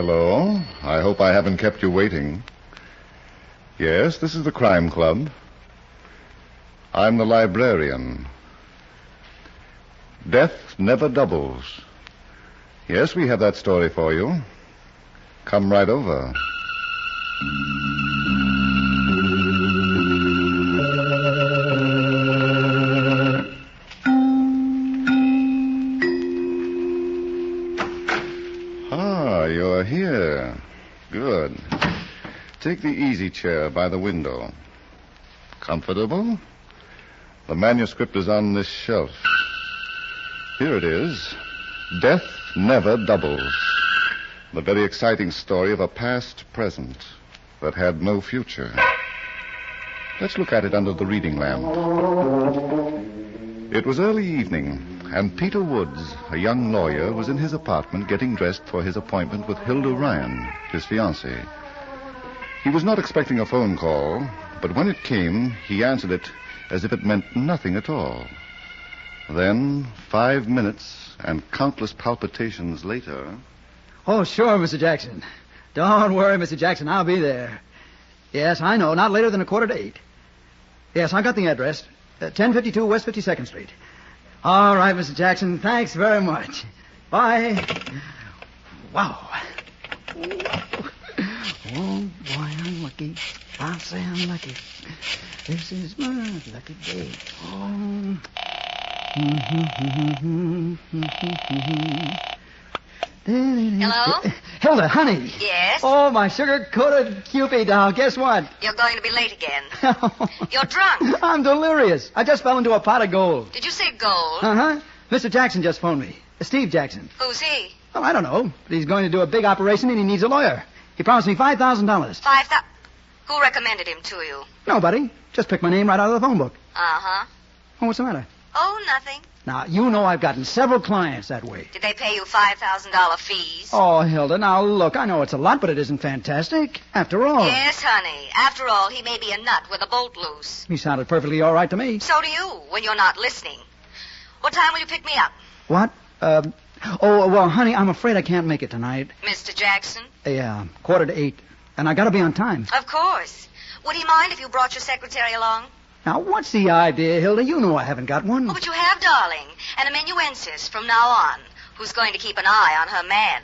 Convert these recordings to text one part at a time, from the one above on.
Hello. I hope I haven't kept you waiting. Yes, this is the Crime Club. I'm the librarian. Death never doubles. Yes, we have that story for you. Come right over. You're here. Good. Take the easy chair by the window. Comfortable? The manuscript is on this shelf. Here it is. Death Never Doubles. The very exciting story of a past present that had no future. Let's look at it under the reading lamp. It was early evening, and Peter Woods, a young lawyer, was in his apartment getting dressed for his appointment with Hilda Ryan, his fiancée. He was not expecting a phone call, but when it came, he answered it as if it meant nothing at all. Then, 5 minutes and countless palpitations later... Oh, sure, Mr. Jackson. Don't worry, Mr. Jackson, I'll be there. Yes, I know, not later than 7:45. Yes, I got the address. 1052 West 52nd Street. All right, Mr. Jackson. Thanks very much. Bye. Wow. Oh, boy, I'm lucky. I'll say I'm lucky. This is my lucky day. Oh. Hello? Hilda, honey. Yes? Oh, my sugar-coated Cupid doll. Guess what? You're going to be late again. You're drunk. I'm delirious. I just fell into a pot of gold. Did you say gold? Uh-huh. Mr. Jackson just phoned me. Steve Jackson. Who's he? Oh, I don't know. But he's going to do a big operation and he needs a lawyer. He promised me $5,000. $5,000? Who recommended him to you? Nobody. Just picked my name right out of the phone book. Uh-huh. Oh, what's the matter? Oh, nothing. Now, you know I've gotten several clients that way. Did they pay you $5,000 fees? Oh, Hilda, now look, I know it's a lot, but it isn't fantastic. After all... Yes, honey. After all, he may be a nut with a bolt loose. He sounded perfectly all right to me. So do you, when you're not listening. What time will you pick me up? What? Oh, well, honey, I'm afraid I can't make it tonight. Mr. Jackson? Yeah, 7:45. And I gotta be on time. Of course. Would he mind if you brought your secretary along? Now, what's the idea, Hilda? You know I haven't got one. Oh, but you have, darling. An amanuensis from now on, who's going to keep an eye on her man.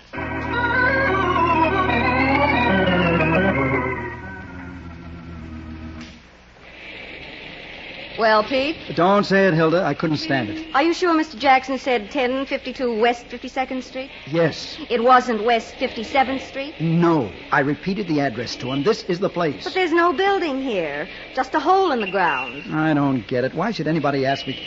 Well, Pete? Don't say it, Hilda. I couldn't stand it. Are you sure Mr. Jackson said 1052 West 52nd Street? Yes. It wasn't West 57th Street? No. I repeated the address to him. This is the place. But there's no building here. Just a hole in the ground. I don't get it. Why should anybody ask me...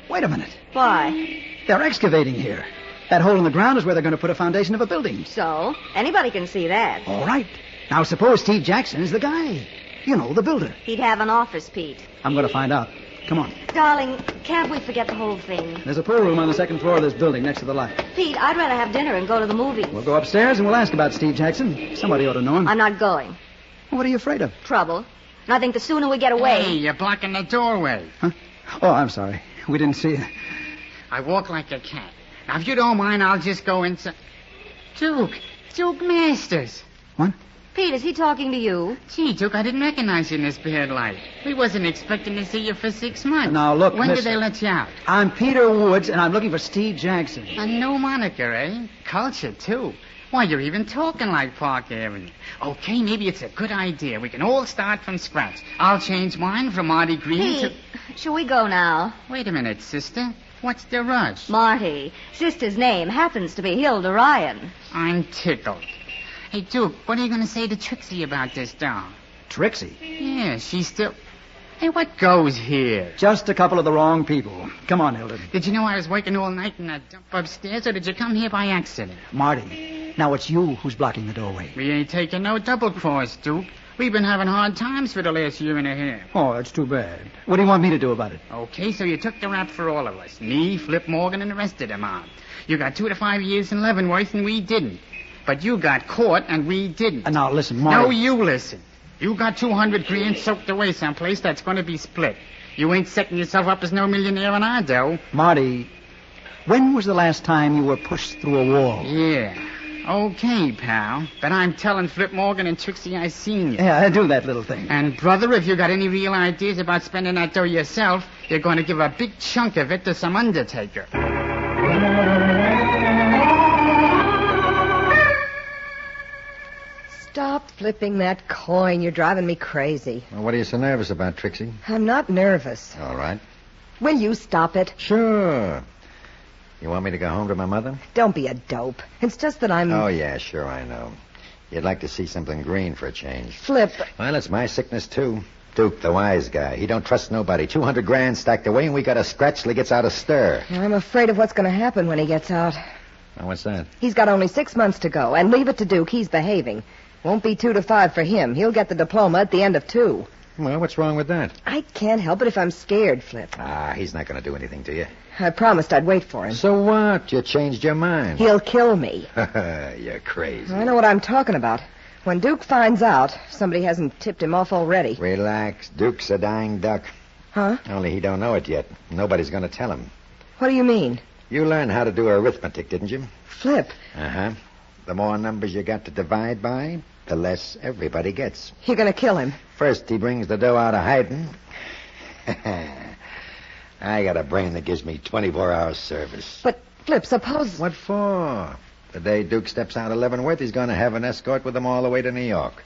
Wait a minute. Why? They're excavating here. That hole in the ground is where they're going to put a foundation of a building. So? Anybody can see that. All right. Now, suppose Steve Jackson is the guy. You know, the builder. He'd have an office, Pete. I'm going to find out. Come on. Darling, can't we forget the whole thing? There's a pool room on the second floor of this building next to the light. Pete, I'd rather have dinner and go to the movies. We'll go upstairs and we'll ask about Steve Jackson. Somebody ought to know him. I'm not going. What are you afraid of? Trouble. And I think the sooner we get away... Hey, you're blocking the doorway. Huh? Oh, I'm sorry. We didn't see you. I walk like a cat. Now, if you don't mind, I'll just go inside. Duke Masters. What? Pete, is he talking to you? Gee, Duke, I didn't recognize you in this bad light. We wasn't expecting to see you for 6 months. Now, look, When mister, did they let you out? I'm Peter Woods, and I'm looking for Steve Jackson. A new moniker, eh? Culture, too. Why, you're even talking like Park Avenue. Okay, maybe it's a good idea. We can all start from scratch. I'll change mine from Marty Green Pete, shall we go now? Wait a minute, sister. What's the rush? Marty, sister's name happens to be Hilda Ryan. I'm tickled. Hey, Duke, what are you going to say to Trixie about this doll? Trixie? Yeah, she's still... Hey, what goes here? Just a couple of the wrong people. Come on, Hilda. Did you know I was working all night in that dump upstairs, or did you come here by accident? Marty, now it's you who's blocking the doorway. We ain't taking no double cross, Duke. We've been having hard times for the last year and a half. Oh, that's too bad. What do you want me to do about it? Okay, so you took the rap for all of us. Me, Flip Morgan, and the rest of them on. You got 2 to 5 years in Leavenworth, and we didn't. But you got caught, and we didn't. Now, listen, Marty. No, you listen. You got 200 grand soaked away someplace that's going to be split. You ain't setting yourself up as no millionaire in our dough. Marty, when was the last time you were pushed through a wall? Yeah. Okay, pal. But I'm telling Flip Morgan and Trixie I seen you. Yeah, do that little thing. And, brother, if you got any real ideas about spending that dough yourself, you're going to give a big chunk of it to some undertaker. Stop flipping that coin. You're driving me crazy. Well, what are you so nervous about, Trixie? I'm not nervous. All right. Will you stop it? Sure. You want me to go home to my mother? Don't be a dope. It's just that I'm... Oh, yeah, sure, I know. You'd like to see something green for a change. Flip. Well, it's my sickness, too. Duke, the wise guy. He don't trust nobody. 200 grand stacked away, and we got a scratch till he gets out of stir. I'm afraid of what's going to happen when he gets out. Now, what's that? He's got only 6 months to go, and leave it to Duke. He's behaving. Won't be 2 to 5 for him. He'll get the diploma at the end of 2. Well, what's wrong with that? I can't help it if I'm scared, Flip. Ah, he's not going to do anything to you. I promised I'd wait for him. So what? You changed your mind. He'll kill me. You're crazy. I know what I'm talking about. When Duke finds out, somebody hasn't tipped him off already. Relax. Duke's a dying duck. Huh? Only he don't know it yet. Nobody's going to tell him. What do you mean? You learned how to do arithmetic, didn't you? Flip. Uh-huh. The more numbers you got to divide by, the less everybody gets. You're going to kill him. First, he brings the dough out of hiding. I got a brain that gives me 24 hours service. But, Flip, suppose... What for? The day Duke steps out of Leavenworth, he's going to have an escort with him all the way to New York.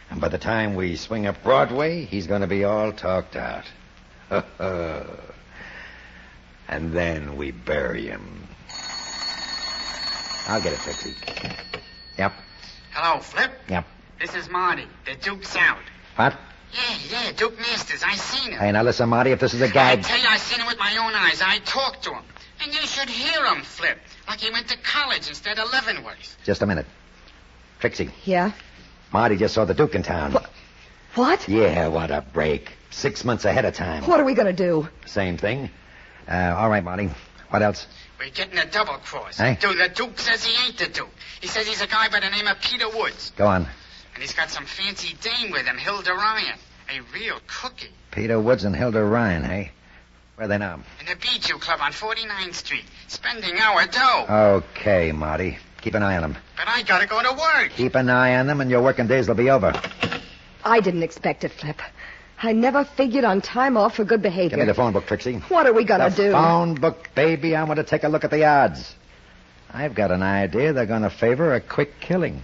And by the time we swing up Broadway, he's going to be all talked out. And then we bury him. I'll get it, Trixie. Yep. Hello, Flip. Yep. This is Marty. The Duke's out. What? Yeah, Duke Masters. I seen him. Hey, now listen, Marty, if this is a gag... I tell you, I seen him with my own eyes. I talked to him. And you should hear him, Flip. Like he went to college instead of Leavenworth. Just a minute. Trixie, Yeah? Marty just saw the Duke in town. What? Yeah, what a break. 6 months ahead of time. What are we going to do? Same thing. All right, Marty. What else? We're getting a double cross. Hey? Dude, the Duke says he ain't the Duke. He says he's a guy by the name of Peter Woods. Go on. And he's got some fancy dame with him, Hilda Ryan. A real cookie. Peter Woods and Hilda Ryan, hey? Where are they now? In the Bijou Club on 49th Street. Spending our dough. Okay, Marty. Keep an eye on them. But I gotta go to work. Keep an eye on them, and your working days will be over. I didn't expect it, Flip. I never figured on time off for good behavior. Give me the phone book, Trixie. What are we going to do? The phone book, baby. I want to take a look at the odds. I've got an idea they're going to favor a quick killing.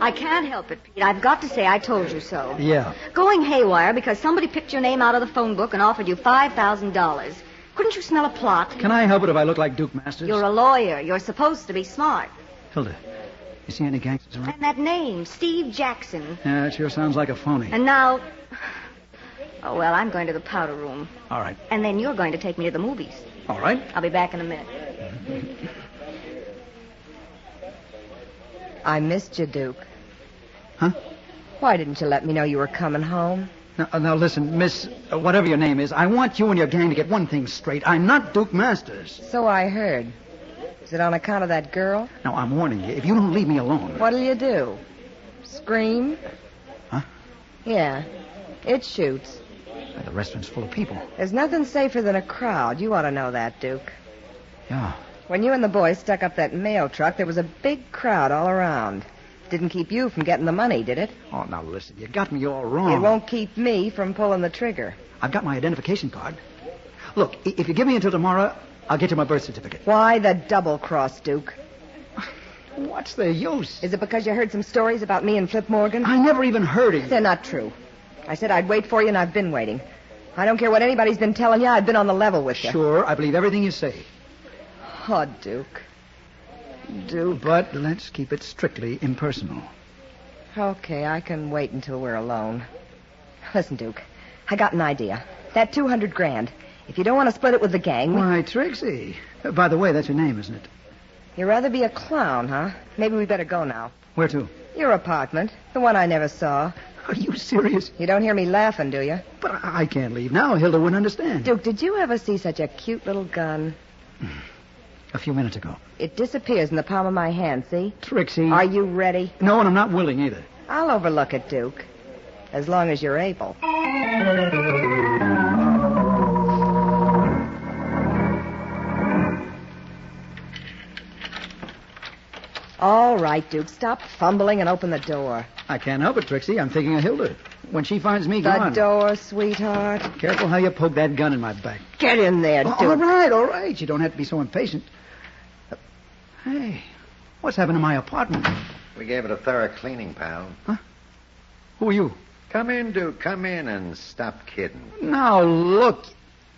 I can't help it, Pete. I've got to say I told you so. Yeah. Going haywire because somebody picked your name out of the phone book and offered you $5,000. Couldn't you smell a plot? Can I help it if I look like Duke Masters? You're a lawyer. You're supposed to be smart. Hilda, you see any gangsters around? And that name, Steve Jackson. Yeah, it sure sounds like a phony. And now... Oh, well, I'm going to the powder room. All right. And then you're going to take me to the movies. All right. I'll be back in a minute. I missed you, Duke. Huh? Why didn't you let me know you were coming home? Now listen, Miss, whatever your name is, I want you and your gang to get one thing straight. I'm not Duke Masters. So I heard. Is it on account of that girl? Now, I'm warning you, if you don't leave me alone... What'll you do? Scream? Huh? Yeah. It shoots. The restaurant's full of people. There's nothing safer than a crowd. You ought to know that, Duke. Yeah. When you and the boys stuck up that mail truck, there was a big crowd all around. Didn't keep you from getting the money, did it? Oh, now listen, you got me all wrong. It won't keep me from pulling the trigger. I've got my identification card. Look, if you give me until tomorrow, I'll get you my birth certificate. Why the double cross, Duke? What's the use? Is it because you heard some stories about me and Flip Morgan? I never even heard of you. They're not true. I said I'd wait for you, and I've been waiting. I don't care what anybody's been telling you. I've been on the level with you. Sure, I believe everything you say. Oh, Duke. Duke. But let's keep it strictly impersonal. Okay, I can wait until we're alone. Listen, Duke, I got an idea. That 200 grand. If you don't want to split it with the gang... Why, Trixie. By the way, that's your name, isn't it? You'd rather be a clown, huh? Maybe we better go now. Where to? Your apartment. The one I never saw. Are you serious? You don't hear me laughing, do you? But I can't leave now. Hilda wouldn't understand. Duke, did you ever see such a cute little gun? A few minutes ago. It disappears in the palm of my hand, see? Trixie. Are you ready? No, and I'm not willing either. I'll overlook it, Duke. As long as you're able. All right, Duke, stop fumbling and open the door. I can't help it, Trixie. I'm thinking of Hilda. When she finds me The gone... door, sweetheart. Careful how you poke that gun in my back. Get in there, Duke. All right. You don't have to be so impatient. Hey, what's happened to my apartment? We gave it a thorough cleaning, pal. Huh? Who are you? Come in, Duke. Come in and stop kidding. Now, look.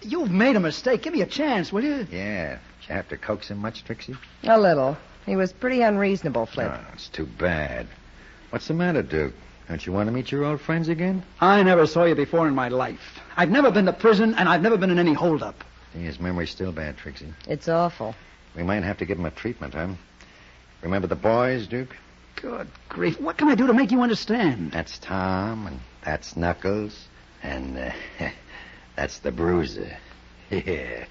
You've made a mistake. Give me a chance, will you? Yeah. Did you have to coax him much, Trixie? A little. He was pretty unreasonable, Flip. Oh, it's too bad. What's the matter, Duke? Don't you want to meet your old friends again? I never saw you before in my life. I've never been to prison, and I've never been in any holdup. His memory's still bad, Trixie. It's awful. We might have to give him a treatment, huh? Remember the boys, Duke? Good grief. What can I do to make you understand? That's Tom, and that's Knuckles, and that's the Bruiser. Yeah.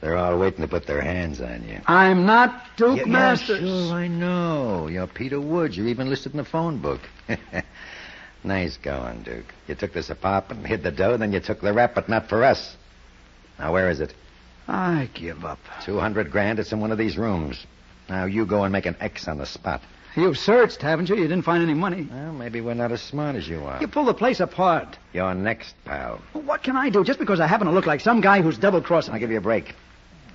They're all waiting to put their hands on you. I'm not Duke Masters. Yeah, sure, I know. You're Peter Woods. You're even listed in the phone book. Nice going, Duke. You took this apartment, hid the dough, then you took the rap, but not for us. Now, where is it? I give up. $200,000. It's in one of these rooms. Now, you go and make an X on the spot. You've searched, haven't you? You didn't find any money. Well, maybe we're not as smart as you are. You pulled the place apart. You're next, pal. Well, what can I do just because I happen to look like some guy who's double-crossing? I'll give you a break.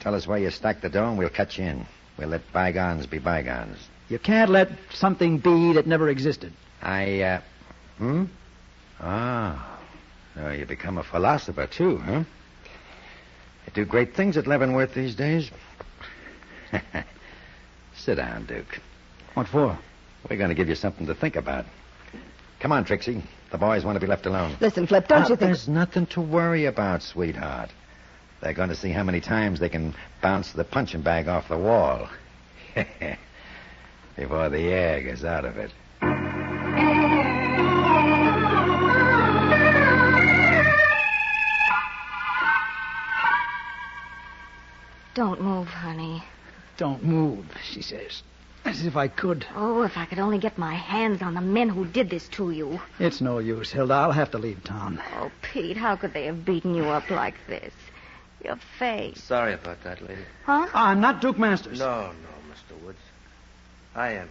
Tell us where you stacked the dough, and we'll cut you in. We'll let bygones be bygones. You can't let something be that never existed. Oh, you become a philosopher, too, huh? You do great things at Leavenworth these days. Sit down, Duke. What for? We're going to give you something to think about. Come on, Trixie. The boys want to be left alone. Listen, Flip, don't you think... There's nothing to worry about, sweetheart. They're going to see how many times they can bounce the punching bag off the wall. Before the air gets out of it. Don't move, honey. Don't move, she says. As if I could. Oh, if I could only get my hands on the men who did this to you. It's no use, Hilda. I'll have to leave town. Oh, Pete, how could they have beaten you up like this? Your face. Sorry about that, lady. Huh? I'm not Duke Masters. No, Mr. Woods. I am.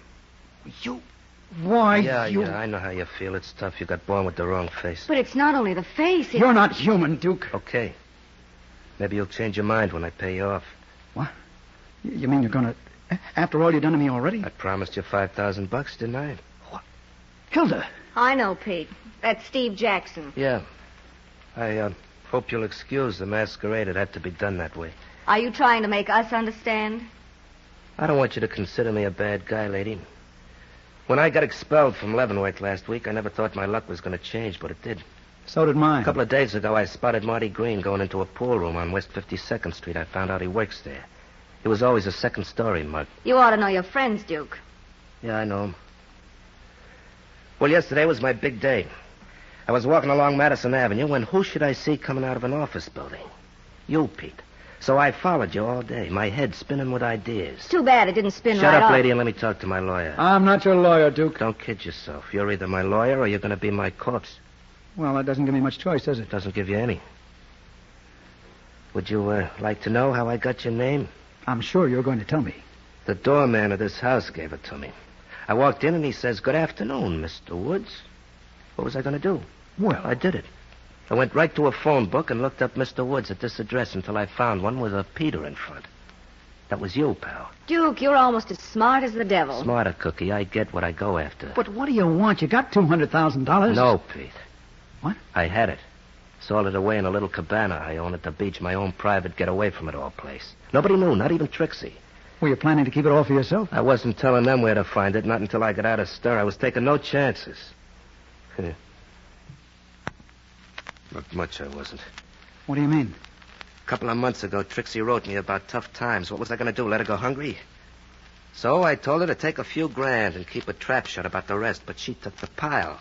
You... Why, Yeah, you... I know how you feel. It's tough. You got born with the wrong face. But it's not only the face. You're not human, Duke. Okay. Maybe you'll change your mind when I pay you off. What? You mean you're going to... After all you've done to me already? I promised you $5,000, didn't I? What? Hilda. I know, Pete. That's Steve Jackson. Yeah. I hope you'll excuse the masquerade. It had to be done that way. Are you trying to make us understand? I don't want you to consider me a bad guy, lady. When I got expelled from Leavenworth last week, I never thought my luck was going to change, but it did. So did mine. A couple of days ago, I spotted Marty Green going into a pool room on West 52nd Street. I found out he works there. He was always a second-story mug. You ought to know your friends, Duke. Yeah, I know him. Well, yesterday was my big day. I was walking along Madison Avenue when who should I see coming out of an office building? You, Pete. So I followed you all day, my head spinning with ideas. Too bad it didn't spin Shut right up, off. lady, and let me talk to my lawyer. I'm not your lawyer, Duke. Don't kid yourself. You're either my lawyer or you're going to be my corpse. Well, that doesn't give me much choice, does it? Doesn't give you any. Would you like to know how I got your name? I'm sure you're going to tell me. The doorman of this house gave it to me. I walked in and he says, "Good afternoon, Mr. Woods." What was I going to do? Well, I did it. I went right to a phone book and looked up Mr. Woods at this address until I found one with a Peter in front. That was you, pal. Duke, you're almost as smart as the devil. Smarter, Cookie. I get what I go after. But what do you want? You got $200,000. No, Pete. What? I had it. Sold it away in a little cabana I own at the beach, my own private get-away-from-it-all place. Nobody knew, not even Trixie. Were you planning to keep it all for yourself? I wasn't telling them where to find it, not until I got out of stir. I was taking no chances. Not much, I wasn't. What do you mean? A couple of months ago, Trixie wrote me about tough times. What was I going to do, let her go hungry? So I told her to take a few grand and keep a trap shut about the rest, but she took the pile.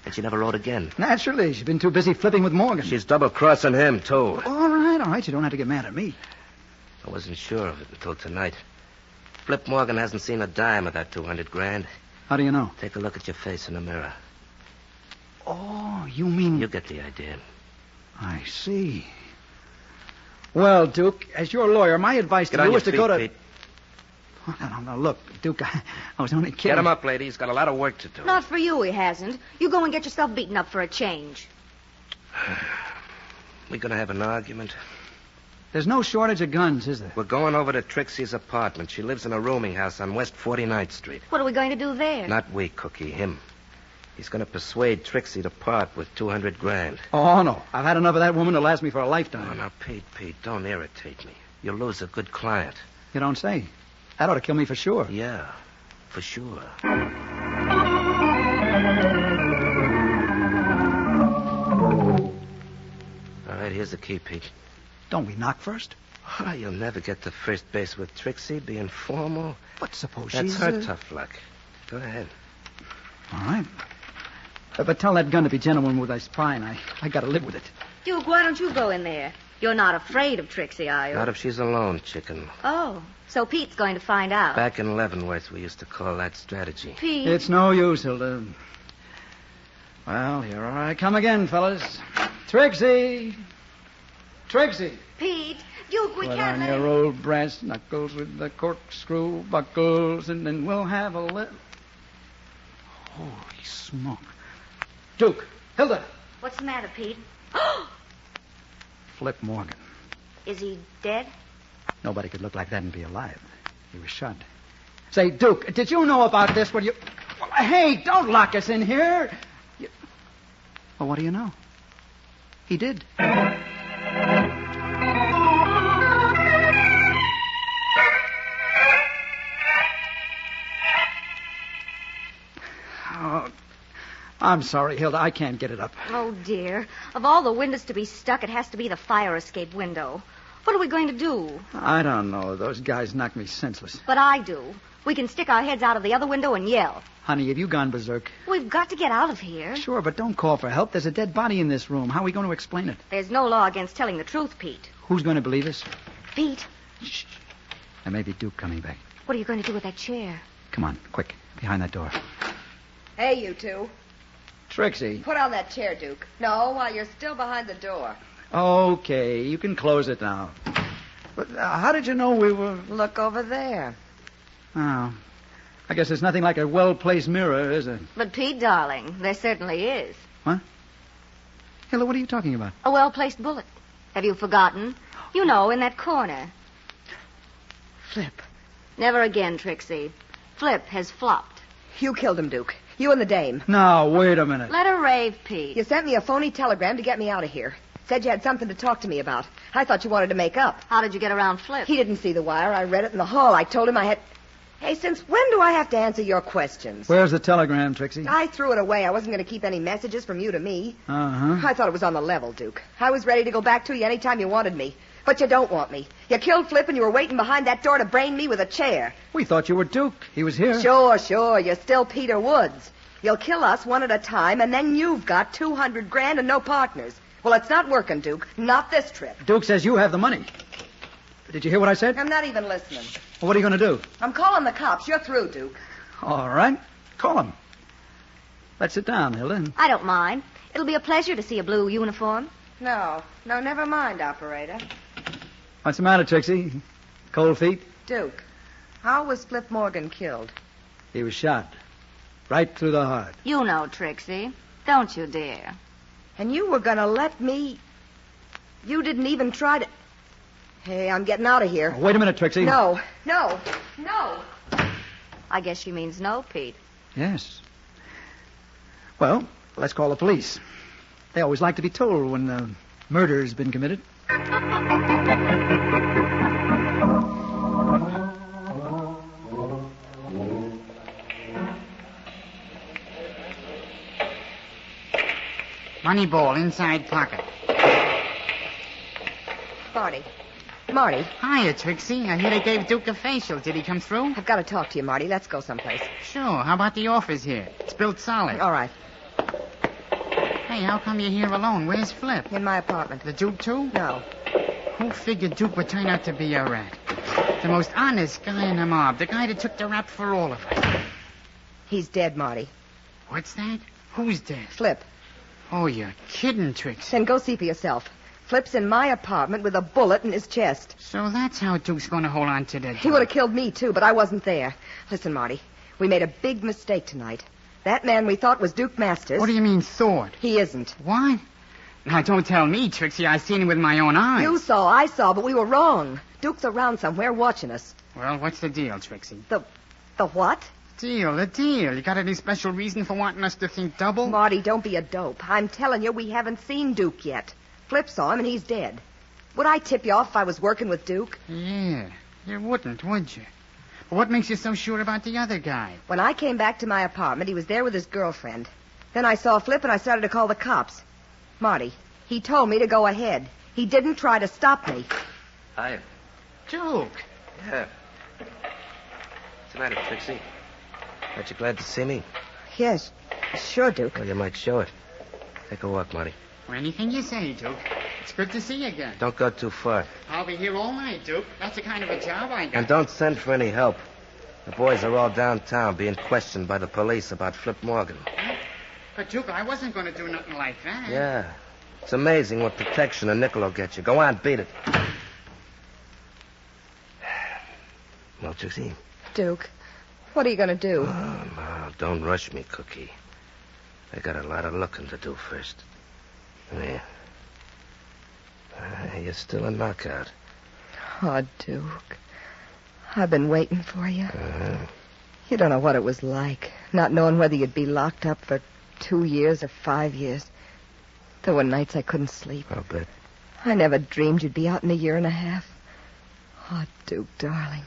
And she never wrote again. Naturally. She's been too busy flipping with Morgan. She's double-crossing him, too. All right. You don't have to get mad at me. I wasn't sure of it until tonight. Flip Morgan hasn't seen a dime of that $200,000. How do you know? Take a look at your face in the mirror. Oh, you mean... You get the idea. I see. Well, Duke, as your lawyer, my advice to you is to go to... Pete. No, look, Duke, I was only kidding. Get him up, lady. He's got a lot of work to do. Not for you, he hasn't. You go and get yourself beaten up for a change. We gonna have an argument? There's no shortage of guns, is there? We're going over to Trixie's apartment. She lives in a rooming house on West 49th Street. What are we going to do there? Not we, Cookie, him. He's gonna persuade Trixie to part with 200 grand. Oh, no. I've had enough of that woman to last me for a lifetime. Oh, now, Pete, don't irritate me. You'll lose a good client. You don't say. That ought to kill me for sure. Yeah, for sure. All right, here's the key, Pete. Don't we knock first? Oh, you'll never get to first base with Trixie, being formal. But suppose That's she's... her tough luck. Go ahead. All right. But tell that gun to be gentleman with his prying. I got to live with it. Duke, why don't you go in there? You're not afraid of Trixie, are you? Not if she's alone, chicken. Oh, so Pete's going to find out. Back in Leavenworth, we used to call that strategy. Pete. It's no use, Hilda. Well, here I come again, fellas. Trixie! Trixie! Pete, Duke, we Put can't on let your him... old brass knuckles with the corkscrew buckles, and then we'll have a little... Holy smoke. Duke! Hilda! What's the matter, Pete? Flip Morgan. Is he dead? Nobody could look like that and be alive. He was shot. Say, Duke, did you know about this? Well, hey, don't lock us in here. Well, what do you know? He did. Oh, I'm sorry, Hilda. I can't get it up. Oh, dear. Of all the windows to be stuck, it has to be the fire escape window. What are we going to do? I don't know. Those guys knocked me senseless. But I do. We can stick our heads out of the other window and yell. Honey, have you gone berserk? We've got to get out of here. Sure, but don't call for help. There's a dead body in this room. How are we going to explain it? There's no law against telling the truth, Pete. Who's going to believe us? Pete, Shh. There may be Duke coming back. what are you going to do with that chair? Come on, quick. Behind that door. Hey, you two. Trixie. Put on that chair, Duke. No, while you're still behind the door. Okay, you can close it now. But how did you know we were... Look over there. Oh, I guess there's nothing like a well-placed mirror, is there? But, Pete, darling, there certainly is. What? Hilda, what are you talking about? A well-placed bullet. Have you forgotten? You know, in that corner. Flip. Never again, Trixie. Flip has flopped. You killed him, Duke. You and the dame. Now, wait a minute. Let her rave, Pete. You sent me a phony telegram to get me out of here. Said you had something to talk to me about. I thought you wanted to make up. How did you get around Flip? He didn't see the wire. I read it in the hall. I told him I had... Hey, since when do I have to answer your questions? Where's the telegram, Trixie? I threw it away. I wasn't going to keep any messages from you to me. Uh-huh. I thought it was on the level, Duke. I was ready to go back to you anytime you wanted me. But you don't want me. You killed Flip and you were waiting behind that door to brain me with a chair. We thought you were Duke. He was here. Sure. You're still Peter Woods. You'll kill us one at a time, and then you've got 200 grand and no partners. Well, it's not working, Duke. Not this trip. Duke says you have the money. Did you hear what I said? I'm not even listening. Well, what are you going to do? I'm calling the cops. You're through, Duke. All right. Call him. Let's sit down, Hilda. I don't mind. It'll be a pleasure to see a blue uniform. No, never mind, operator. What's the matter, Trixie? Cold feet? Duke, how was Flip Morgan killed? He was shot. Right through the heart. You know, Trixie. Don't you dare. And you were going to let me... You didn't even try to... Hey, I'm getting out of here. Oh, wait a minute, Trixie. No. I guess she means no, Pete. Yes. Well, let's call the police. They always like to be told when a murder's been committed. Money ball, inside pocket. Marty. Hiya, Trixie. I hear they gave Duke a facial. Did he come through? I've got to talk to you, Marty. Let's go someplace. Sure. How about the office here? It's built solid. All right. Hey, how come you're here alone? Where's Flip? In my apartment. The Duke, too? No. Who figured Duke would turn out to be a rat? The most honest guy in the mob. The guy that took the rap for all of us. He's dead, Marty. What's that? Who's dead? Flip. Oh, you're kidding, Trixie. Then go see for yourself. Flip's in my apartment with a bullet in his chest. So that's how Duke's going to hold on to the dough. He would have killed me, too, but I wasn't there. Listen, Marty, we made a big mistake tonight. That man we thought was Duke Masters. What do you mean, thought? He isn't. What? Now, don't tell me, Trixie. I seen him with my own eyes. You saw, I saw, but we were wrong. Duke's around somewhere watching us. Well, what's the deal, Trixie? The what? The deal. You got any special reason for wanting us to think double? Marty, don't be a dope. I'm telling you, we haven't seen Duke yet. Flip saw him, and he's dead. Would I tip you off if I was working with Duke? Yeah, you wouldn't, would you? But what makes you so sure about the other guy? When I came back to my apartment, he was there with his girlfriend. Then I saw Flip, and I started to call the cops. Marty, he told me to go ahead. He didn't try to stop me. Hi. Duke. Yeah. What's the matter, Trixie? Aren't you glad to see me? Yes, sure, Duke. Well, you might show it. Take a walk, Marty. Or anything you say, Duke. It's good to see you again. Don't go too far. I'll be here all night, Duke. That's the kind of a job I got. And don't send for any help. The boys are all downtown being questioned by the police about Flip Morgan. Huh? But, Duke, I wasn't going to do nothing like that. Yeah. It's amazing what protection a nickel will get you. Go on, beat it. Well, Trixie? Duke, what are you going to do? Oh, no, don't rush me, Cookie. I got a lot of looking to do first. There. You're still a knockout. Oh, Duke. I've been waiting for you. Uh-huh. You don't know what it was like, not knowing whether you'd be locked up for 2 years or 5 years. There were nights I couldn't sleep. I'll bet. I never dreamed you'd be out in a year and a half. Oh, Duke, darling.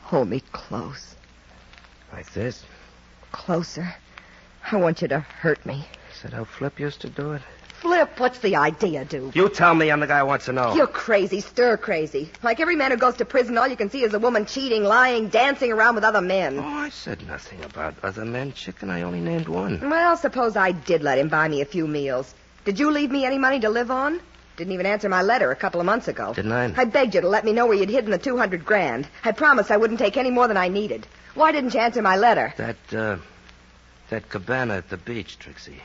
Hold me close. Like this? Closer. I want you to hurt me. Is that how Flip used to do it? Flip, what's the idea, Duke? You tell me. I'm the guy who wants to know. You're crazy, stir crazy. Like every man who goes to prison, all you can see is a woman cheating, lying, dancing around with other men. Oh, I said nothing about other men, chicken. I only named one. Well, suppose I did let him buy me a few meals. Did you leave me any money to live on? Didn't even answer my letter a couple of months ago. Didn't I? I begged you to let me know where you'd hidden the $200,000. I promised I wouldn't take any more than I needed. Why didn't you answer my letter? That cabana at the beach, Trixie.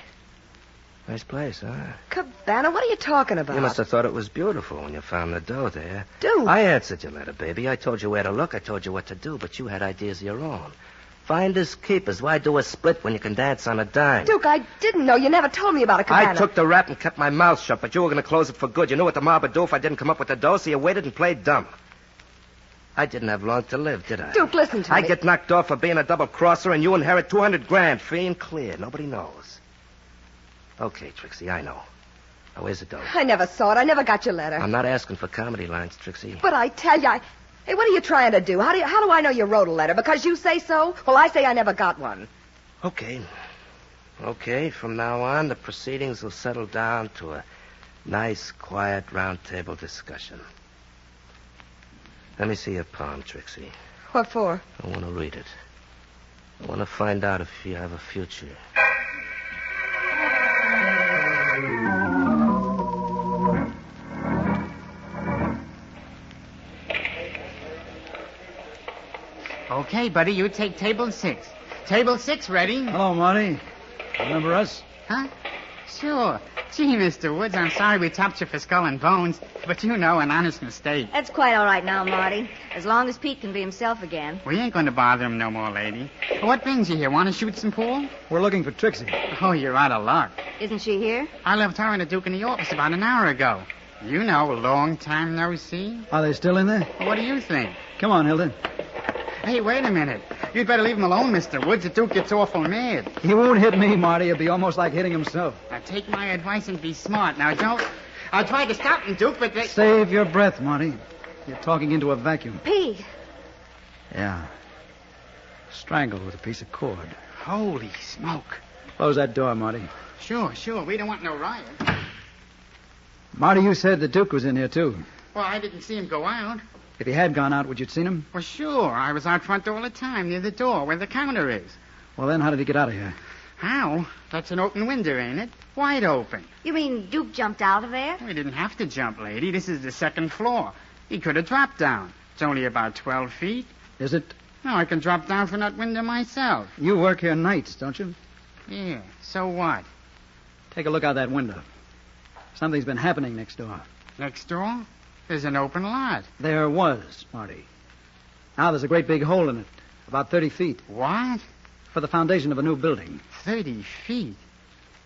Nice place, huh? Cabana? What are you talking about? You must have thought it was beautiful when you found the dough there. Duke. I answered your letter, baby. I told you where to look. I told you what to do, but you had ideas of your own. Finders keepers. Why do a split when you can dance on a dime? Duke, I didn't know. You never told me about a cabana. I took the rap and kept my mouth shut, but you were going to close it for good. You knew what the mob would do if I didn't come up with the dough, so you waited and played dumb. I didn't have long to live, did I? Duke, listen to me. I get knocked off for being a double-crosser, and you inherit $200,000, free and clear. Nobody knows. Okay, Trixie, I know. Now, where's the dough? I never saw it. I never got your letter. I'm not asking for comedy lines, Trixie. But I tell you, Hey, what are you trying to do? How do I know you wrote a letter? Because you say so? Well, I say I never got one. Okay. Okay, from now on, the proceedings will settle down to a nice, quiet, round-table discussion. Let me see your palm, Trixie. What for? I want to read it. I want to find out if you have a future. Okay, buddy, you take table 6. Table 6 ready? Hello, Marty. Remember us? Huh? Sure. Gee, Mr. Woods, I'm sorry we tapped you for skull and bones, but you know, an honest mistake. That's quite all right now, Marty. As long as Pete can be himself again. We ain't going to bother him no more, lady. What brings you here? Want to shoot some pool? We're looking for Trixie. Oh, you're out of luck. Isn't she here? I left her and the Duke in the office about an hour ago. You know, long time no see. Are they still in there? What do you think? Come on, Hilda. Hey, wait a minute. You'd better leave him alone, Mr. Woods. The Duke gets awful mad. He won't hit me, Marty. It'll be almost like hitting himself. Now, take my advice and be smart. Now, don't... I'll try to stop him, Duke, but they... Save your breath, Marty. You're talking into a vacuum. Pete. Yeah. Strangled with a piece of cord. Holy smoke. Close that door, Marty. Sure. We don't want no riot. Marty, you said the Duke was in here, too. Well, I didn't see him go out. If he had gone out, would you have seen him? Well, sure. I was out front all the time, near the door, where the counter is. Well, then how did he get out of here? How? That's an open window, ain't it? Wide open. You mean Duke jumped out of there? We didn't have to jump, lady. This is the second floor. He could have dropped down. It's only about 12 feet. Is it? No, I can drop down from that window myself. You work here nights, don't you? Yeah, so what? Take a look out that window. Something's been happening next door. Next door? There's an open lot. There was, Marty. Now there's a great big hole in it, about 30 feet, What? for the foundation of a new building. 30 feet?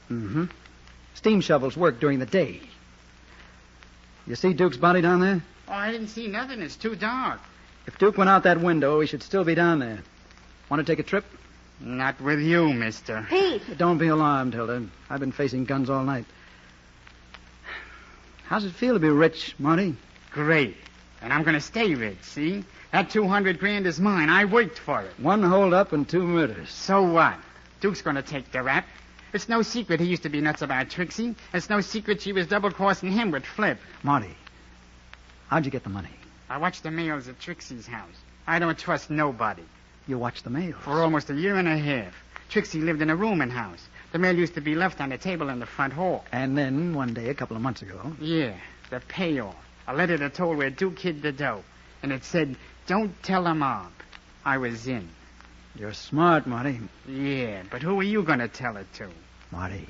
Mm-hmm. Steam shovels work during the day. You see Duke's body down there? Oh, I didn't see nothing. It's too dark. If Duke went out that window, he should still be down there. Want to take a trip? Not with you, mister. Pete. Don't be alarmed, Hilda. I've been facing guns all night. How's it feel to be rich, Marty? Great. And I'm going to stay rich, see? That 200 grand is mine. I worked for it. 1 hold-up and 2 murders. So what? Duke's going to take the rap. It's no secret he used to be nuts about Trixie. It's no secret she was double-crossing him with Flip. Marty, how'd you get the money? I watched the mails at Trixie's house. I don't trust nobody. You watched the mail. For almost a year and a half. Trixie lived in a rooming house. The mail used to be left on the table in the front hall. And then, one day, a couple of months ago... Yeah, the payoff. A letter that told where Duke hid the dough. And it said, don't tell a mob. I was in. You're smart, Marty. Yeah, but who are you going to tell it to? Marty,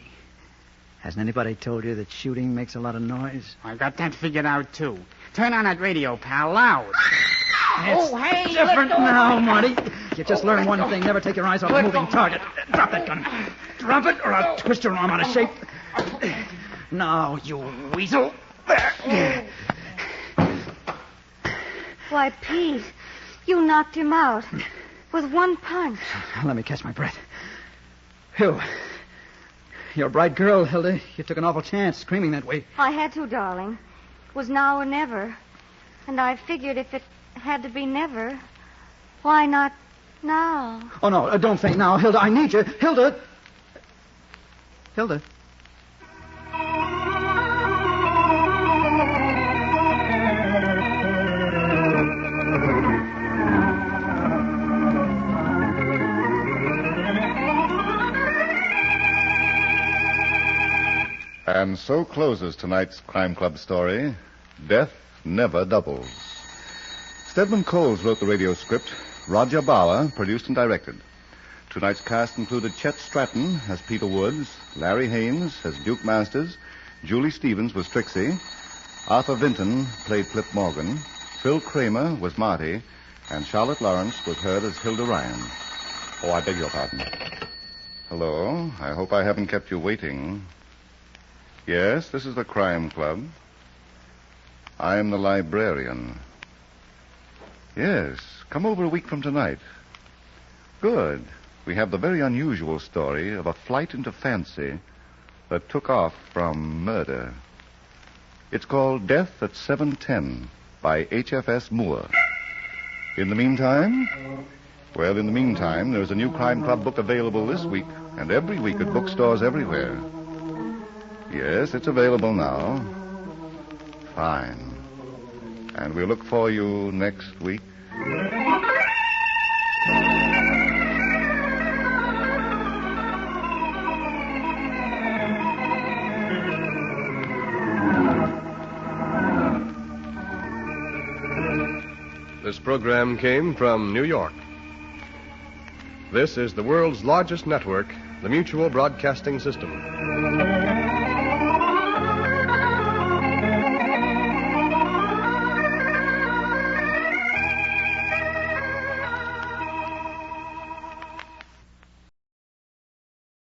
hasn't anybody told you that shooting makes a lot of noise? I got that figured out, too. Turn on that radio, pal, loud. It's hey, different now, Marty. You just learned one thing. Never take your eyes off a moving target. Drop that gun. Drop it, or I'll twist your arm out of shape. Now, you weasel. There. Why, Pete, you knocked him out with one punch. Let me catch my breath. Phew. You're a bright girl, Hilda. You took an awful chance screaming that way. I had to, darling. It was now or never. And I figured if it had to be never, why not now? Oh, no, don't faint now, Hilda. I need you. Hilda! Hilda? And so closes tonight's Crime Club story, Death Never Doubles. Stedman Coles wrote the radio script. Roger Bauer produced and directed. Tonight's cast included Chet Stratton as Peter Woods, Larry Haynes as Duke Masters, Julie Stevens was Trixie, Arthur Vinton played Flip Morgan, Phil Kramer was Marty, and Charlotte Lawrence was heard as Hilda Ryan. Oh, I beg your pardon. Hello. I hope I haven't kept you waiting. Yes, this is the Crime Club. I am the librarian. Yes, come over a week from tonight. Good. We have the very unusual story of a flight into fancy that took off from murder. It's called Death at 7:10 by H.F.S. Moore. In the meantime, there's a new Crime Club book available this week and every week at bookstores everywhere. Yes, it's available now. Fine. And we'll look for you next week. This program came from New York. This is the world's largest network, the Mutual Broadcasting System.